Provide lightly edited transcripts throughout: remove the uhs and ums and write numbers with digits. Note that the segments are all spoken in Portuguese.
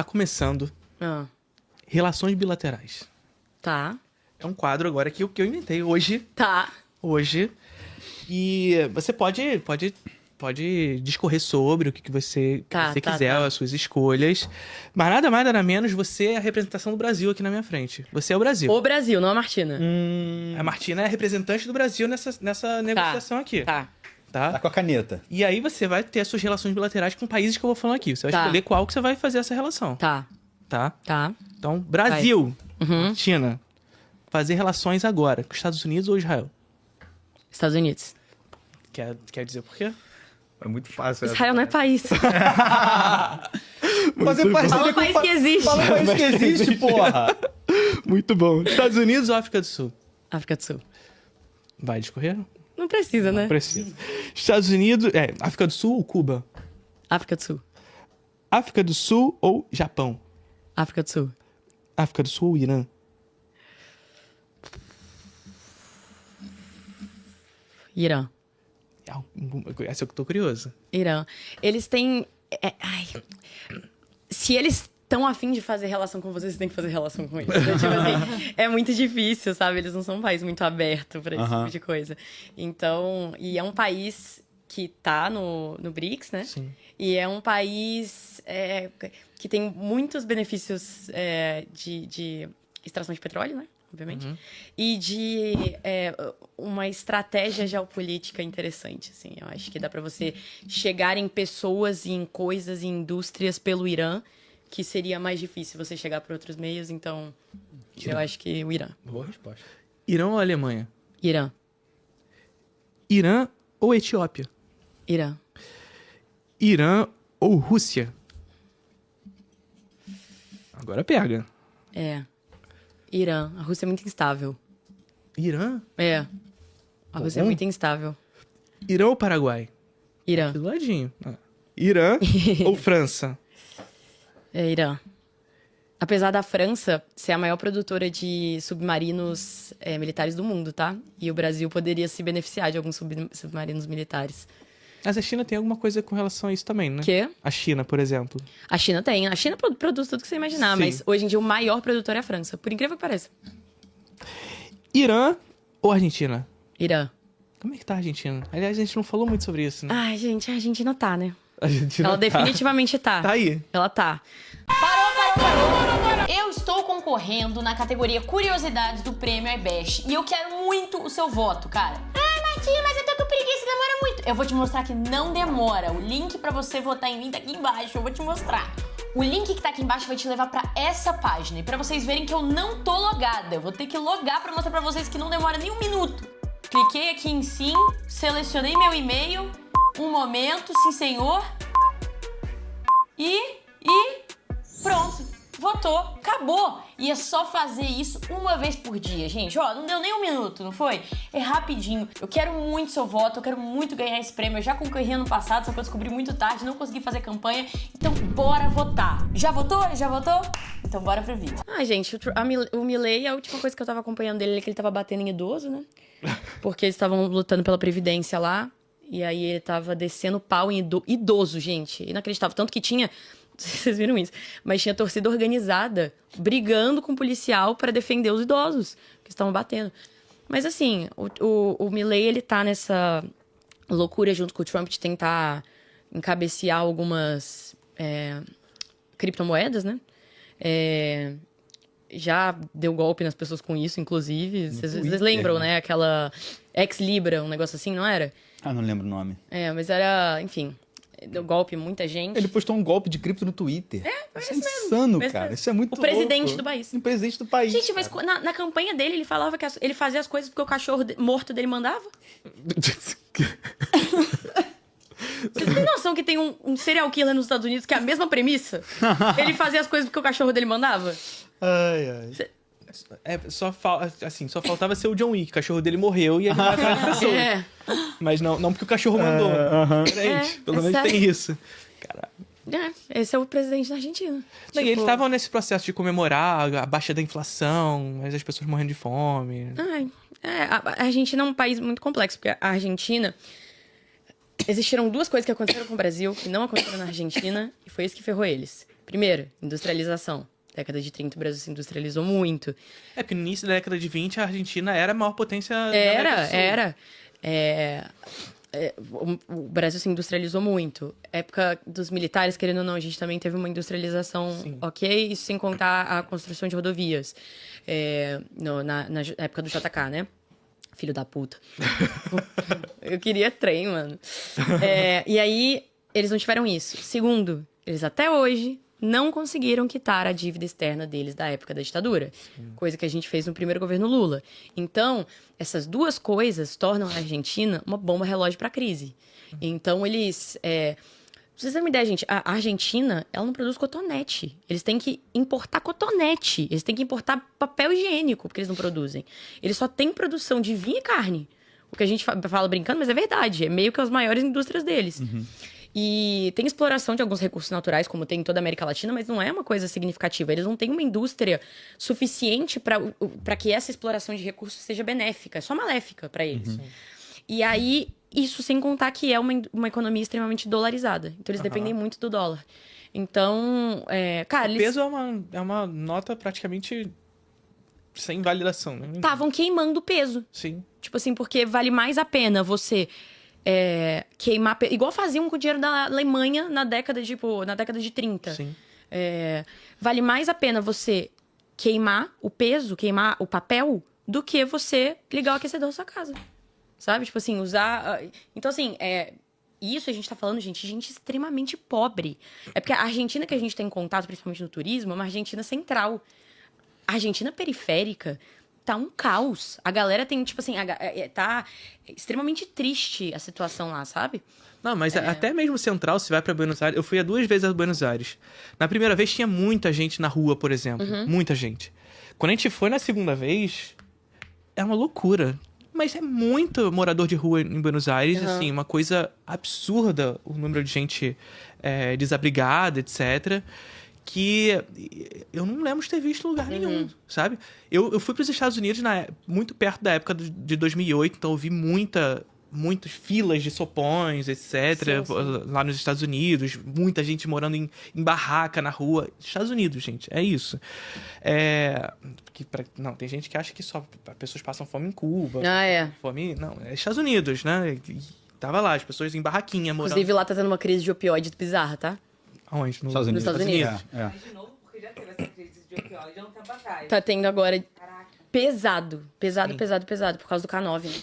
Tá começando Ah, Relações Bilaterais. tá. É um quadro agora que eu inventei hoje. Tá. E você pode discorrer sobre o que você quiser, as suas escolhas. Mas nada mais, nada menos, você é a representação do Brasil aqui na minha frente. Você é o Brasil. O Brasil, não a Martina. A Martina é a representante do Brasil nessa negociação aqui. Tá. Tá? Tá com a caneta. E aí você vai ter as suas relações bilaterais com países que eu vou falando aqui. Você vai Tá. escolher qual que você vai fazer essa relação. Tá. Tá? Tá. Então, Brasil, Uhum. China, fazer relações agora com Estados Unidos ou Israel? Estados Unidos. Quer dizer por quê? É muito fácil. Israel não é país. Fazer Muito parceria Fala um com país que existe. Fala um país que existe, porra. Muito bom. Estados Unidos ou África do Sul? África do Sul. Vai discorrer? Não precisa, né? Precisa. Estados Unidos... África do Sul ou Cuba? África do Sul. África do Sul ou Japão? África do Sul. África do Sul ou Irã? Irã. Essa eu tô curioso. Irã. Eles têm... Se eles estão afim de fazer relação com vocês, você tem que fazer relação com eles. Então, tipo assim, é muito difícil, sabe? Eles não são um país muito aberto pra esse tipo de coisa. Então... E é um país que tá no BRICS, né? Sim. E é um país que tem muitos benefícios de extração de petróleo, né? Obviamente. Uhum. E de uma estratégia geopolítica interessante, assim. Eu acho que dá pra você chegar em pessoas e em coisas e indústrias pelo Irã, que seria mais difícil você chegar por outros meios. Então, eu acho que o Irã. Boa resposta. Irã ou Alemanha? Irã. Irã ou Etiópia? Irã. Irã ou Rússia? Agora pega. Irã. A Rússia é muito instável. Irã? A Rússia é muito instável. Irã ou Paraguai? Irã. Do ladinho. Irã ou França? Irã. Apesar da França ser a maior produtora de submarinos militares do mundo, tá? E o Brasil poderia se beneficiar de alguns submarinos militares. Mas a China tem alguma coisa com relação a isso também, né? Quê? A China, por exemplo. A China tem. A China produz tudo que você imaginar, Sim. mas hoje em dia o maior produtor é a França. Por incrível que pareça. Irã ou Argentina? Irã. Como é que tá a Argentina? Aliás, a gente não falou muito sobre isso, né? Ai, gente, a Argentina tá, né? A Argentina Ela definitivamente tá. Tá aí. Ela tá. Parou! Eu estou concorrendo na categoria Curiosidades do Prêmio iBest e eu quero muito o seu voto, cara. Ai, Martinha, mas eu tô com preguiça, demora muito. Eu vou te mostrar que não demora. O link pra você votar em mim tá aqui embaixo, eu vou te mostrar. O link que tá aqui embaixo vai te levar pra essa página e pra vocês verem que eu não tô logada. Eu vou ter que logar pra mostrar pra vocês que não demora nem um minuto. Cliquei aqui em sim, selecionei meu e-mail, um momento, sim senhor, e pronto. Votou, acabou. E é só fazer isso uma vez por dia, gente. Ó, não deu nem um minuto, não foi? É rapidinho. Eu quero muito seu voto, eu quero muito ganhar esse prêmio. Eu já concorri ano passado, só que eu descobri muito tarde, não consegui fazer campanha. Então, bora votar. Já votou? Já votou? Então, bora pro vídeo. Ah, gente, o Milei, a última coisa que eu tava acompanhando dele é que ele tava batendo em idoso, né? Porque eles estavam lutando pela Previdência lá. E aí ele tava descendo pau em idoso, gente. Inacreditável. Tanto que tinha... Não sei se vocês viram isso, mas tinha torcida organizada brigando com o policial para defender os idosos que estavam batendo. Mas assim, o Milei, ele tá nessa loucura junto com o Trump de tentar encabecear algumas criptomoedas, né? Já deu golpe nas pessoas com isso, inclusive. Vocês lembram, né? Aquela ex-Libra, um negócio assim, não era? Ah, não lembro o nome. Mas era, enfim... Deu golpe em muita gente. Ele postou um golpe de cripto no Twitter. Isso é insano, cara. Isso é muito louco. O presidente do país. O presidente do país. Gente, mas na campanha dele, ele falava que ele fazia as coisas porque o cachorro morto dele mandava? Vocês têm noção que tem um serial killer nos Estados Unidos que é a mesma premissa? Ele fazia as coisas porque o cachorro dele mandava? Ai. Só faltava ser o John Wick. O cachorro dele morreu e ele vai atrás da pessoa. Mas não porque o cachorro mandou. Gente, pelo menos tem isso. Caralho. Esse é o presidente da Argentina. E eles estavam nesse processo de comemorar a baixa da inflação, mas as pessoas morrendo de fome. A Argentina é um país muito complexo, porque a Argentina... Existiram duas coisas que aconteceram com o Brasil que não aconteceram na Argentina, e foi isso que ferrou eles. Primeiro, industrialização. Década de 30, o Brasil se industrializou muito. Porque no início da década de 20, a Argentina era a maior potência da América do Sul. O Brasil se industrializou muito. Época dos militares, querendo ou não, a gente também teve uma industrialização, ok? Isso sem contar a construção de rodovias. Na época do JK, né? Filho da puta. Eu queria trem, mano. E aí, eles não tiveram isso. Segundo, eles até hoje não conseguiram quitar a dívida externa deles da época da ditadura. Coisa que a gente fez no primeiro governo Lula. Então, essas duas coisas tornam a Argentina uma bomba relógio para a crise. Então, eles... pra vocês terem uma ideia, gente, a Argentina, ela não produz cotonete. Eles têm que importar cotonete. Eles têm que importar papel higiênico, porque eles não produzem. Eles só têm produção de vinho e carne. O que a gente fala brincando, mas é verdade. É meio que as maiores indústrias deles. E tem exploração de alguns recursos naturais, como tem em toda a América Latina, mas não é uma coisa significativa. Eles não têm uma indústria suficiente para que essa exploração de recursos seja benéfica. É só maléfica para eles. E aí, isso sem contar que é uma economia extremamente dolarizada. Então, eles dependem muito do dólar. Então, cara... O peso é uma nota praticamente sem validação, né? Estavam queimando o peso. Sim. Tipo assim, porque vale mais a pena você... queimar... Igual faziam com o dinheiro da Alemanha na década de 30. Sim. Vale mais a pena você queimar o peso, queimar o papel, do que você ligar o aquecedor da sua casa. Sabe? Tipo assim, usar... Então, assim, isso a gente tá falando, gente extremamente pobre. É porque a Argentina que a gente tem contato, principalmente no turismo, é uma Argentina central. A Argentina periférica... tá um caos. A galera tem, tipo assim, tá extremamente triste a situação lá, sabe? Não, mas até mesmo central, se vai pra Buenos Aires... Eu fui 2 vezes a Buenos Aires. Na primeira vez tinha muita gente na rua, por exemplo. Muita gente. Quando a gente foi na segunda vez, é uma loucura. Mas é muito morador de rua em Buenos Aires, assim, uma coisa absurda o número de gente desabrigada, etc., que eu não lembro de ter visto em lugar nenhum, sabe? Eu fui para os Estados Unidos muito perto da época de 2008, então eu vi muitas filas de sopões, etc. Sim. Lá nos Estados Unidos, muita gente morando em barraca na rua. Estados Unidos, gente, é isso. Não, tem gente que acha que só pessoas passam fome em Cuba. Fome, não, é Estados Unidos, né? Tava lá, as pessoas em barraquinha morando. Inclusive lá tá tendo uma crise de opioide bizarra, tá? Aonde? Nos Estados Unidos. Mas de novo, porque já teve essa crise de opioide há um tempo atrás. Tá tendo agora. Caraca. Pesado, por causa do K9, né?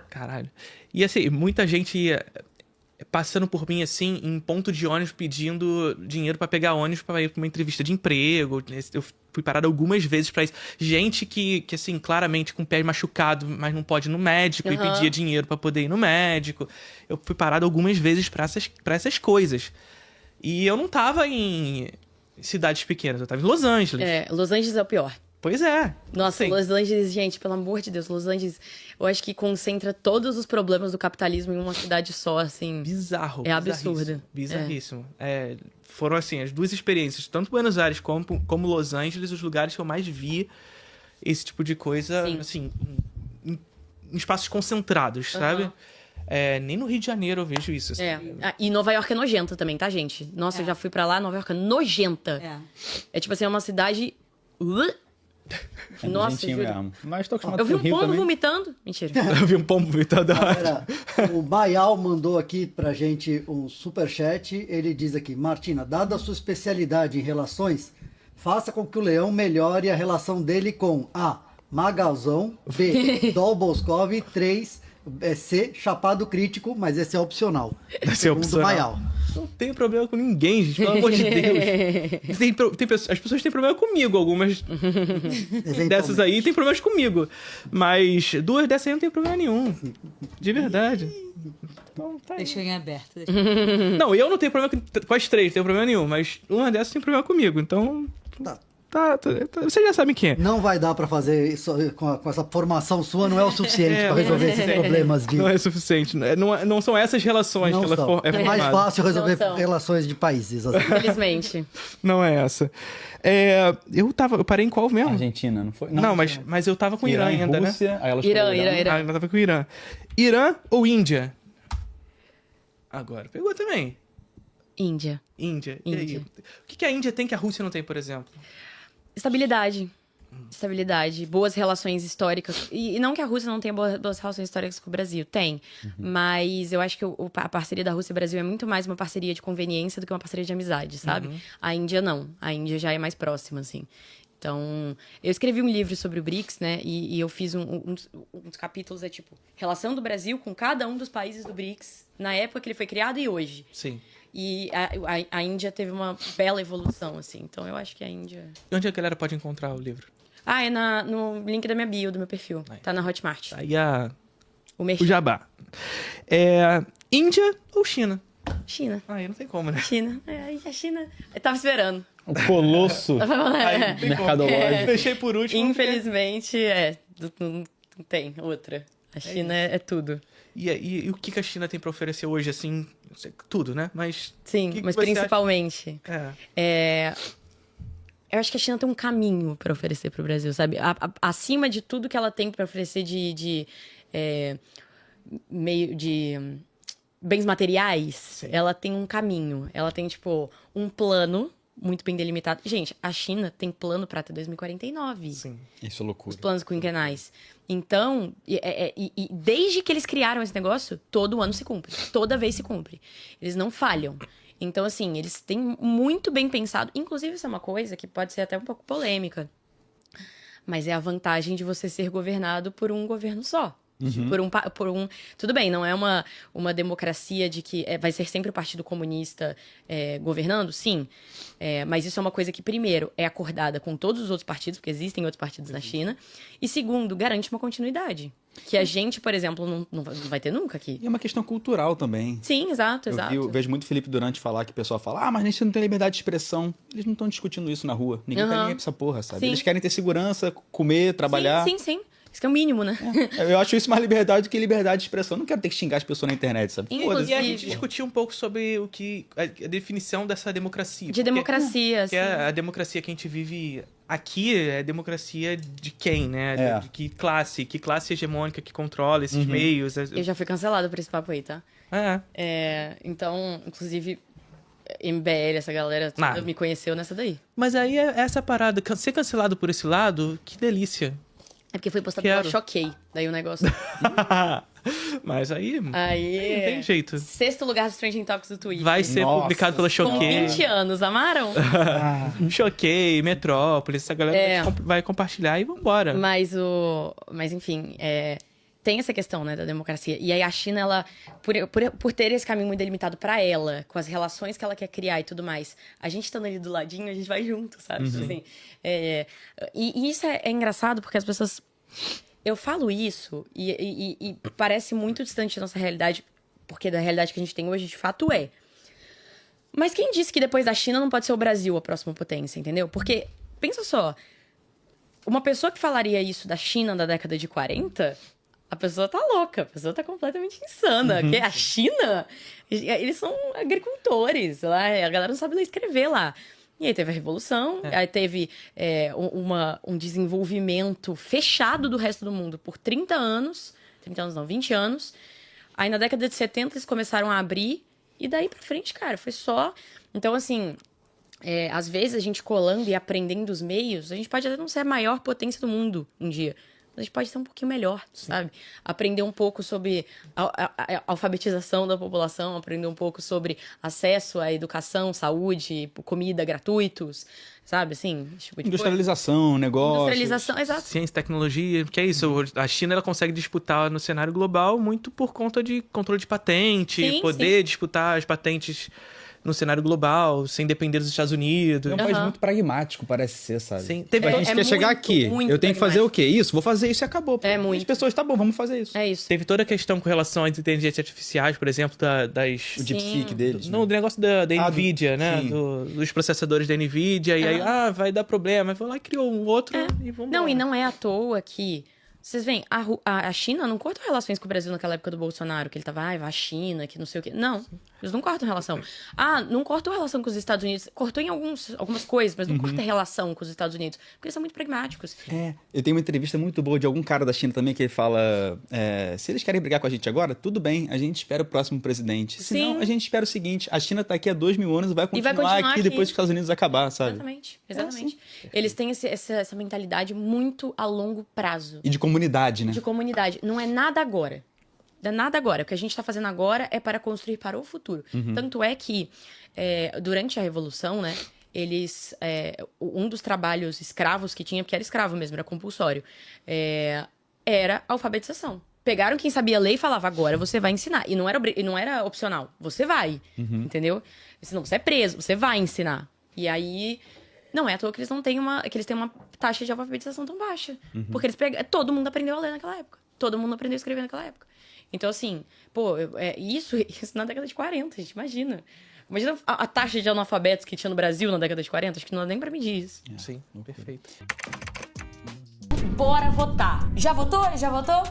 Caralho. E assim, muita gente ia passando por mim, assim, em ponto de ônibus, pedindo dinheiro pra pegar ônibus pra ir pra uma entrevista de emprego. Eu fui parado algumas vezes pra isso. Gente que assim, claramente com o pé machucado, mas não pode ir no médico e pedia dinheiro pra poder ir no médico. Eu fui parado algumas vezes pra essas coisas. E eu não tava em cidades pequenas, eu tava em Los Angeles. Los Angeles é o pior. Pois é. Nossa, Sim. Los Angeles, gente, pelo amor de Deus, Los Angeles, eu acho que concentra todos os problemas do capitalismo em uma cidade só, assim. Bizarro. É absurdo. Bizarríssimo. Foram, assim, as duas experiências, tanto Buenos Aires como Los Angeles, os lugares que eu mais vi esse tipo de coisa, Sim. assim, em espaços concentrados, sabe? Nem no Rio de Janeiro eu vejo isso. Assim. E Nova York é nojenta também, tá, gente? Nossa, eu já fui pra lá, Nova York é nojenta. É tipo assim, é uma cidade... Nossa, juro. Mesmo. Mas tô acostumado Eu vi com um o Rio pombo também. vomitando. Mentira. Eu vi um pombo vomitando. O Baial mandou aqui pra gente um superchat. Ele diz aqui: Martina, dada a sua especialidade em relações, faça com que o Leão melhore a relação dele com A. Magalzão, B. Dol Boscov, 3. C. Chapado Crítico, mas esse é opcional. Esse é opcional. Baial. Não tenho problema com ninguém, gente, pelo amor de Deus. As pessoas têm problema comigo, algumas dessas aí têm problemas comigo. Mas 2 dessas aí não tem problema nenhum. De verdade. Então, tá aí. Deixou em aberto. Não, eu não tenho problema com as 3, não tenho problema nenhum. Mas uma dessas tem problema comigo, então... Tá, vocês já sabem quem é. Não vai dar pra fazer isso com essa formação sua, não é o suficiente pra resolver esses problemas de... Não é suficiente. Não são essas relações que ela é É mais formada. fácil resolver relações de países. Assim. Infelizmente. Não é essa. Eu parei em qual mesmo? Argentina, não foi? Não, mas eu tava com o Irã ainda, Rússia, né? Aí ela Irã. Eu tava com o Irã. Irã ou Índia? Agora, pegou também. Índia. Índia. E aí? O que a Índia tem que a Rússia não tem, por exemplo? Estabilidade. Estabilidade, boas relações históricas. E não que a Rússia não tenha boas relações históricas com o Brasil, tem. Mas eu acho que a parceria da Rússia e Brasil é muito mais uma parceria de conveniência do que uma parceria de amizade, sabe? A Índia não. A Índia já é mais próxima, assim. Então, eu escrevi um livro sobre o BRICS, né? E eu fiz uns capítulos, tipo, relação do Brasil com cada um dos países do BRICS, na época que ele foi criado e hoje. Sim. E a Índia teve uma bela evolução, assim. Então, eu acho que a Índia... E onde a galera pode encontrar o livro? Ah, é no link da minha bio, do meu perfil. Aí. Tá na Hotmart. Aí O jabá. Índia ou China? China. Aí não tem como, né? China. A China... Eu tava esperando. O colosso Aí, não tem como. mercadológico. Deixei por último. Infelizmente, não tem outra. A China é tudo. E o que a China tem pra oferecer hoje, assim? Eu sei, tudo, né? Mas... Sim, que mas você principalmente... acha? Eu acho que a China tem um caminho para oferecer para o Brasil, sabe? Acima de tudo que ela tem para oferecer de bens materiais, Sim. ela tem um caminho. Ela tem, tipo, um plano muito bem delimitado. Gente, a China tem plano para até 2049. Sim. Isso é loucura. Os planos quinquenais. Então, desde que eles criaram esse negócio, todo ano se cumpre. Toda vez se cumpre. Eles não falham. Então, assim, eles têm muito bem pensado. Inclusive, isso é uma coisa que pode ser até um pouco polêmica. Mas é a vantagem de você ser governado por um governo só. Tudo bem, não é uma democracia de que vai ser sempre o Partido Comunista governando, sim. Mas isso é uma coisa que, primeiro, é acordada com todos os outros partidos, porque existem outros partidos na China. E, segundo, garante uma continuidade. Que a gente, por exemplo, não vai ter nunca aqui. E é uma questão cultural também. Sim, exato. Eu vejo muito Felipe Durante falar que o pessoal fala, mas a gente não tem liberdade de expressão. Eles não estão discutindo isso na rua. Ninguém tá nem aí pra essa porra, sabe? Sim. Eles querem ter segurança, comer, trabalhar. Sim. Isso que é o mínimo, né? Eu acho isso mais liberdade do que liberdade de expressão. Eu não quero ter que xingar as pessoas na internet, sabe? Inclusive- E a gente discutiu um pouco sobre a definição dessa democracia. De democracia, Porque assim. a democracia que a gente vive aqui é a democracia de quem, né? É. De que classe hegemônica que controla esses meios. Eu já fui cancelada por esse papo aí, tá? Então, inclusive, MBL, essa galera toda Nada. me conheceu nessa daí. Mas aí é essa parada, ser cancelado por esse lado, que delícia. É porque foi postado Quero. pela Choquei. Daí o negócio... Mas aí não Aí... tem jeito. 6º lugar dos Trending Topics do Twitter. Vai ser Nossa. publicado pela Com Choquei. 20 anos, amaram? Choquei, Metrópolis, essa galera vai compartilhar e vambora. Mas enfim, tem essa questão, né, da democracia. E aí a China, ela, por ter esse caminho muito delimitado pra ela, com as relações que ela quer criar e tudo mais, a gente estando ali do ladinho, a gente vai junto, sabe? Tipo assim, e isso é engraçado porque as pessoas... Eu falo isso e parece muito distante da nossa realidade, porque da realidade que a gente tem hoje, de fato, é. Mas quem disse que depois da China não pode ser o Brasil a próxima potência, entendeu? Porque, pensa só, uma pessoa que falaria isso da China na década de 40, a pessoa tá louca, a pessoa tá completamente insana. Porque a China, eles são agricultores, lá, a galera não sabe ler e escrever lá. E aí teve a Revolução, aí teve um desenvolvimento fechado do resto do mundo por 30 anos, 20 anos. Aí na década de 70 eles começaram a abrir, e daí pra frente, cara, foi só... Então, assim, às vezes a gente colando e aprendendo os meios, a gente pode até não ser a maior potência do mundo um dia, mas a gente pode ser um pouquinho melhor, sabe? Aprender um pouco sobre a alfabetização da população, aprender um pouco sobre acesso à educação, saúde, comida, gratuitos, sabe? Assim, tipo de Industrialização, negócio. Industrialização, exato. Ciência e tecnologia, que é isso, a China ela consegue disputar no cenário global muito por conta de controle de patente, Sim, poder disputar as patentes no cenário global, sem depender dos Estados Unidos. É um país muito pragmático, parece ser, sabe? Sim. A gente quer chegar aqui, eu tenho que fazer o quê? Isso? Vou fazer isso e acabou. Pô. muito. As pessoas, tá bom, vamos fazer isso. É isso. Teve toda a questão com relação às inteligências artificiais, por exemplo, das... O DeepSeek deles. Não, do negócio da NVIDIA, né? sim. Dos processadores da NVIDIA. E aí, vai dar problema. Aí foi lá e criou um outro e vamos Não, e não é à toa que Vocês veem, a China não cortou relações com o Brasil naquela época do Bolsonaro, que ele tava, vai a China, que não sei o quê. Não, eles não cortam relação. Não cortou relação com os Estados Unidos. Cortou em algumas coisas, mas não corta relação com os Estados Unidos. Porque eles são muito pragmáticos. Eu tenho uma entrevista muito boa de algum cara da China também, que ele fala, se eles querem brigar com a gente agora, tudo bem, a gente espera o próximo presidente. Senão, a gente espera o seguinte, a China tá aqui há 2000 anos e vai continuar aqui depois que os Estados Unidos acabar, sabe? Exatamente. Eles têm essa mentalidade muito a longo prazo. E de comunidade, né? De comunidade. Não é nada agora. Não é nada agora. O que a gente está fazendo agora é para construir para o futuro. Tanto é que, durante a Revolução, né, eles... um dos trabalhos escravos que tinha, porque era escravo mesmo, era compulsório, era a alfabetização. Pegaram quem sabia ler e falava, agora você vai ensinar. E não era opcional. Você vai, entendeu? Senão você é preso, você vai ensinar. E aí... Não é à toa que eles não têm que eles têm uma taxa de alfabetização tão baixa. Porque todo mundo aprendeu a ler naquela época. Todo mundo aprendeu a escrever naquela época. Então, assim, isso na década de 40, gente, imagina. Imagina a taxa de analfabetos que tinha no Brasil na década de 40, acho que não dá nem pra medir isso. Sim, perfeito. Bora votar. Já votou? Já votou?